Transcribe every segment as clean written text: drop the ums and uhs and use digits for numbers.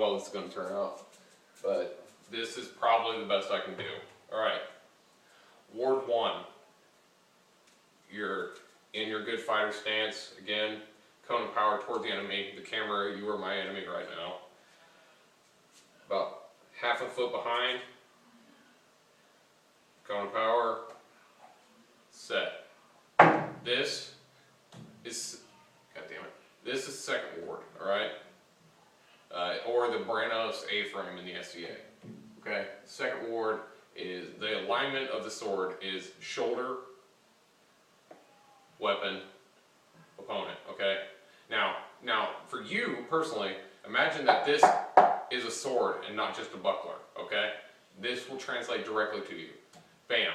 well this is going to turn out, but this is probably the best I can do. Alright, Ward 1, you're in your good fighter stance, again, cone of power toward the enemy, the camera, you are my enemy right now. About half a foot behind, cone of power, set. This is, god damn it, this is second ward, alright? Or the Branos A-frame in the SDA. Okay, second ward is, the alignment of the sword is shoulder, weapon, opponent, okay? Now for you personally, imagine that this is a sword and not just a buckler, okay? This will translate directly to you. Bam.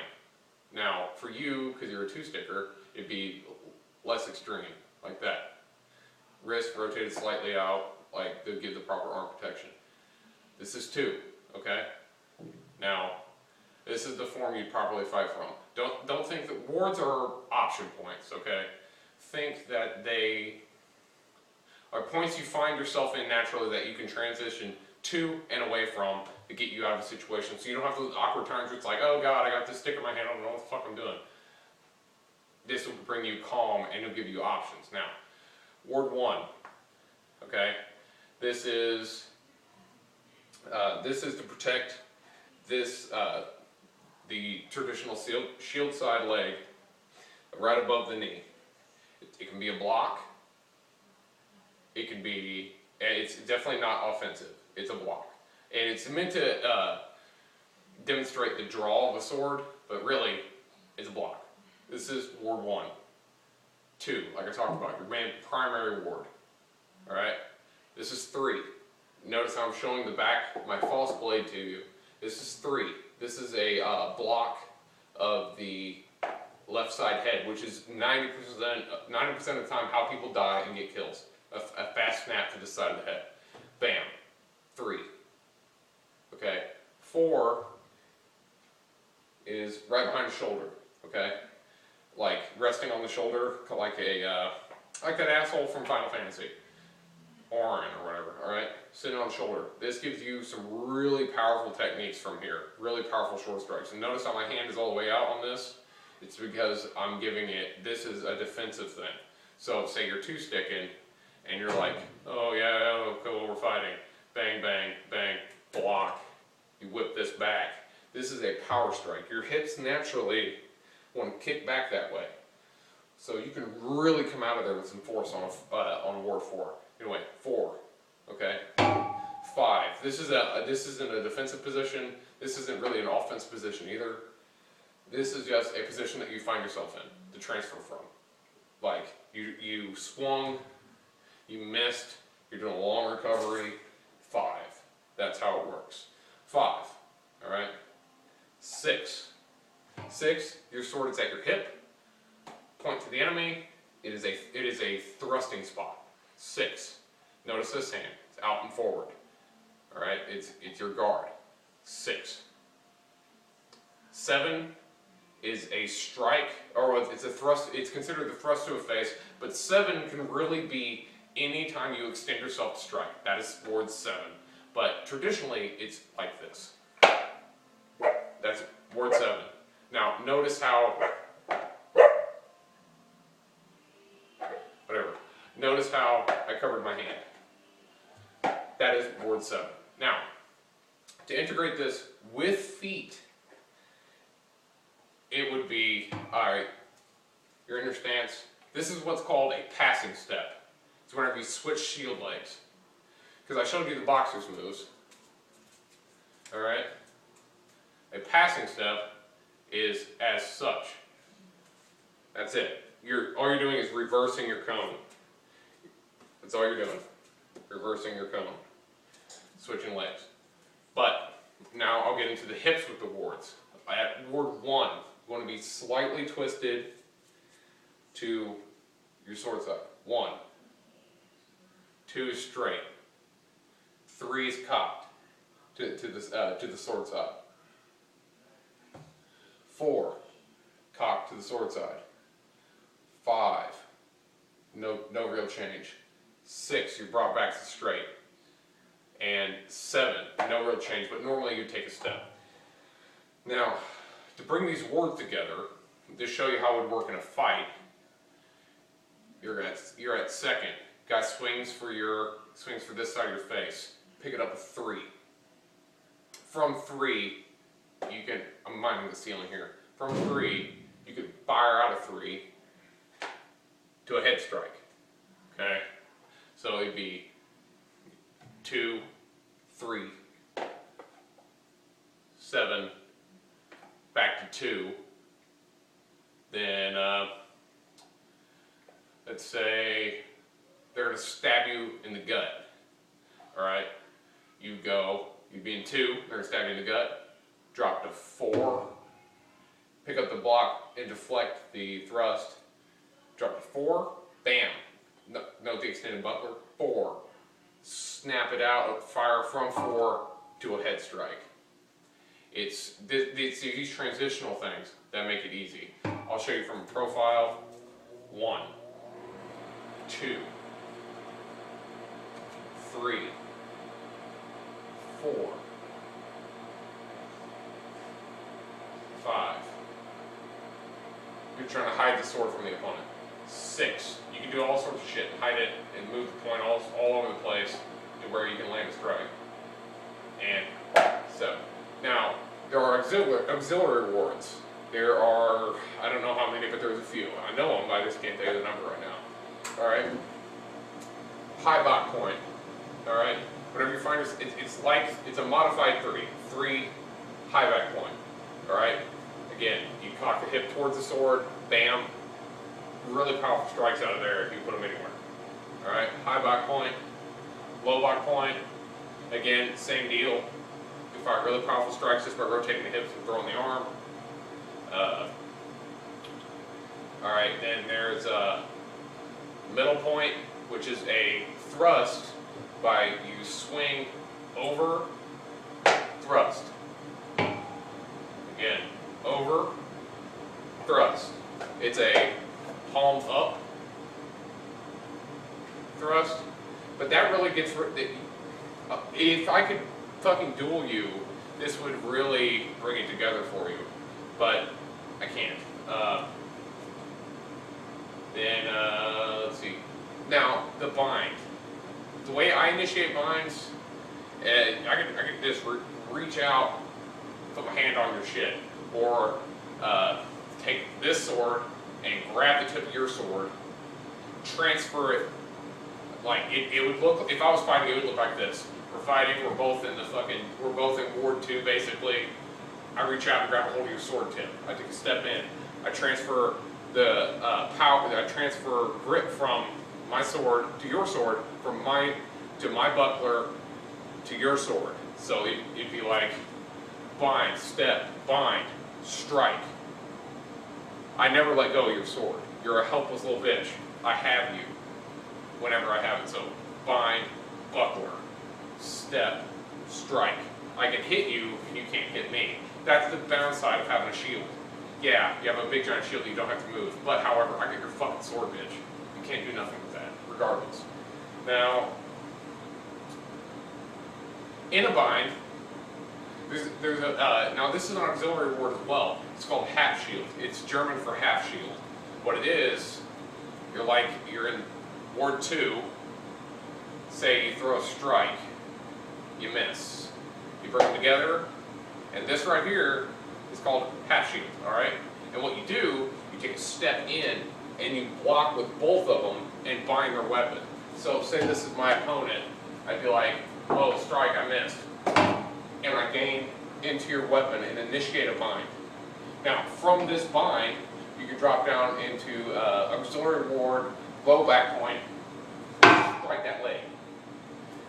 Now, for you, because you're a two-sticker, it'd be less extreme, like that. Wrist rotated slightly out, like to give the proper arm protection. This is 2, okay? Now, this is the form you'd properly fight from. Don't think that wards are option points, okay? Think that they are points you find yourself in naturally that you can transition to and away from to get you out of a situation. So you don't have those awkward times where it's like, oh God, I got this stick in my hand, I don't know what the fuck I'm doing. This will bring you calm and it'll give you options. Now, Ward 1, okay? This is to protect this, the traditional shield side leg right above the knee. It can be a block. It can be, it's definitely not offensive. It's a block. And it's meant to demonstrate the draw of a sword, but really, it's a block. This is Ward 1. 2, like I talked about, your main primary ward. Alright? This is 3. Notice how I'm showing the back, my false blade to you. This is 3. This is a block of the left side head, which is 90% of the time how people die and get kills. A fast snap to the side of the head. Bam. 3. Okay. 4 is right behind the shoulder. Okay. Like resting on the shoulder, like that asshole from Final Fantasy. Orin or whatever, alright? Sitting on the shoulder. This gives you some really powerful techniques from here. Really powerful short strikes. And notice how my hand is all the way out on this. It's because I'm giving it, this is a defensive thing. So say you're two-sticking, and you're like, oh yeah, oh, cool, we're fighting. Bang, bang, bang, block. You whip this back. This is a power strike. Your hips naturally want to kick back that way. So you can really come out of there with some force on Ward 4. Anyway, 4, okay? 5, this isn't a defensive position. This isn't really an offensive position either. This is just a position that you find yourself in to transfer from. Like, you swung, you missed, you're doing a long recovery. 5, that's how it works. 5, alright? 6, your sword is at your hip. Point to the enemy. It is a thrusting spot. 6, notice this hand. It's out and forward. Alright, it's your guard. 6. 7 is a strike, or it's a thrust. It's considered the thrust to a face, but 7 can really be any time you extend yourself to strike. That is Ward 7. But traditionally, it's like this. That's Ward 7. Now, notice how, notice how I covered my hand. That is Ward 7. Now, to integrate this with feet, it would be, alright, you're in your stance. This is what's called a passing step. It's whenever you switch shield legs. Because I showed you the boxer's moves. Alright? A passing step is as such. That's it. All you're doing is reversing your cone. That's all you're doing. Reversing your cone. Switching legs. But now I'll get into the hips with the wards. At Ward 1, you want to be slightly twisted to your sword side. 1. 2 is straight. 3 is cocked to the sword side. 4, cocked to the sword side. 5, no real change. 6, you're brought back to straight. and 7. No real change, but normally you take a step. Now, to bring these words together, to show you how it would work in a fight, you're at 2nd. Guy swings for this side of your face. Pick it up with 3. From 3, you can, I'm minding the ceiling here. From 3, you could fire out a 3 to a head strike. Okay? So it'd be 2, 3, 7, back to 2. Then, let's say they're going to stab you in the gut. Alright? You'd be in 2, they're going to stab you in the gut, drop to 4, pick up the block and deflect the thrust, drop to 4, bam, note the extended buckler, 4, snap it out, fire from 4 to a head strike. It's these transitional things that make it easy. I'll show you from profile. 1, 2, 3, 4, 5. You're trying to hide the sword from the opponent. 6. You can do all sorts of shit, hide it, and move the point all over the place to where you can land a strike. And 7. Now, there are auxiliary wards. There are, I don't know how many, but there's a few. I know them, but I just can't tell you the number right now. Alright? High bot point. Alright? Whatever you find, it's a modified 3. 3 high back point. Alright? Again, you cock the hip towards the sword, bam. Really powerful strikes out of there if you put them anywhere. Alright? High back point, low back point. Again, same deal. You fire really powerful strikes just by rotating the hips and throwing the arm. Alright, then there's a middle point, which is a thrust by you swing over, thrust. Again, over, thrust. It's a palms up thrust, but that really gets, if I could fucking duel you, this would really bring it together for you, but I can't. Let's see. Now, the bind. The way I initiate binds, I can just reach out, put my hand on your shit, or take this sword and grab the tip of your sword, transfer it, like, it would look, if I was fighting, it would look like this. We're fighting, we're both in Ward 2, basically. I reach out and grab a hold of your sword tip. I take a step in. I transfer the I transfer grip from my sword to your sword, from my buckler to your sword. So it'd be like bind, step, bind, strike. I never let go of your sword. You're a helpless little bitch. I have you whenever I have it. So bind, buckler, step, strike. I can hit you and you can't hit me. That's the downside of having a shield. Yeah, you have a big giant shield that you don't have to move. But however, I get your fucking sword, bitch. You can't do nothing with that, regardless. Now, in a bind, now this is an auxiliary word as well. It's called half shield. It's German for half shield. What it is, you're in Ward 2, say you throw a strike, you miss. You bring them together, and this right here is called half shield, alright? And what you do, you take a step in, and you block with both of them and bind their weapon. So say this is my opponent, I'd be like, whoa, strike, I missed. And I gain into your weapon and initiate a bind. Now, from this bind, you can drop down into auxiliary ward, low back point, strike that leg.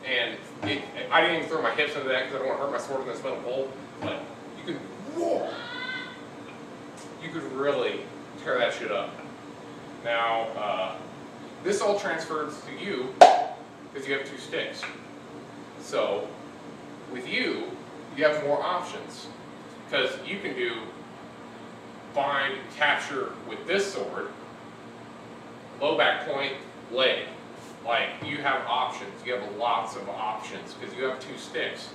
And I didn't even throw my hips into that because I don't want to hurt my sword in this metal bolt, but you could really tear that shit up. Now, this all transfers to you because you have 2 sticks. So, with you have more options because you can do bind, capture with this sword, low back point, leg. Like, you have options. You have lots of options because you have 2 sticks.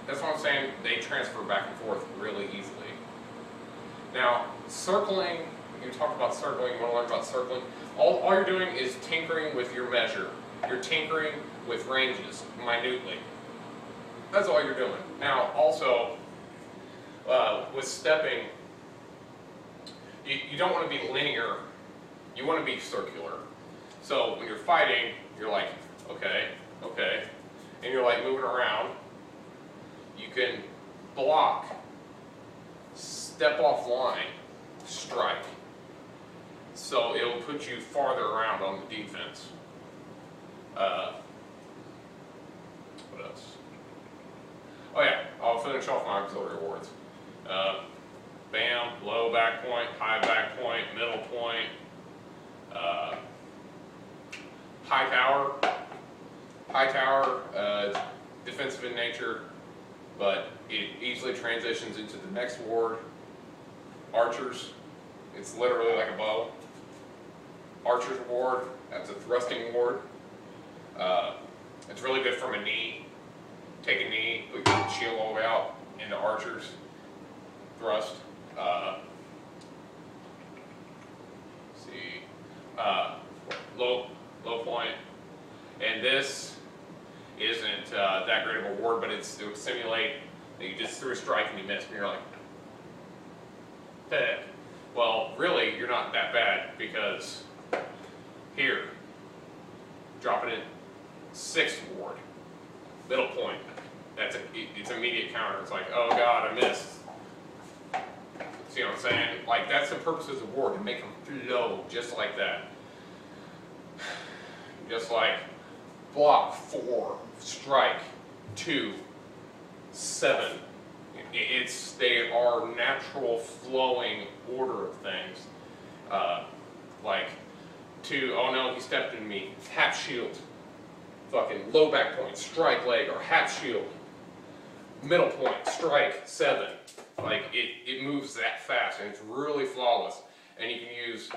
That's what I'm saying. They transfer back and forth really easily. Now, circling, you talk about circling, you want to learn about circling. All you're doing is tinkering with your measure. You're tinkering with ranges, minutely. That's all you're doing. Now, also, with stepping, you don't want to be linear. You want to be circular. So when you're fighting, you're like, okay, okay, and you're like moving around. You can block, step off line, strike. So it'll put you farther around on the defense. What else? Oh yeah, I'll finish off my auxiliary awards. Bam, low back point, high back point, middle point, high tower. High tower, defensive in nature, but it easily transitions into the next ward. Archers, it's literally like a bow. Archer's ward, that's a thrusting ward. It's really good from a knee. Take a knee, put your shield all the way out into archers, thrust. Low point, and this isn't that great of a ward, but it would simulate that you just threw a strike and you missed, and you're like, heck. Well, really, you're not that bad because here, drop it in 6th ward, middle point. It's immediate counter. It's like, oh god, I missed. See what I'm saying? Like, that's the purposes of ward, to make them flow just like that. Just like block 4, strike 2, 7. They are natural flowing order of things. Like 2, oh no, he stepped in me, half shield. Fucking low back point, strike leg, or half shield. Middle point, strike 7. Like, it moves that fast, and it's really flawless. And you can use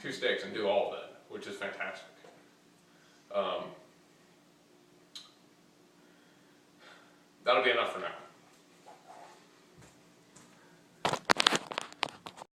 2 sticks and do all of it, which is fantastic. That'll be enough for now.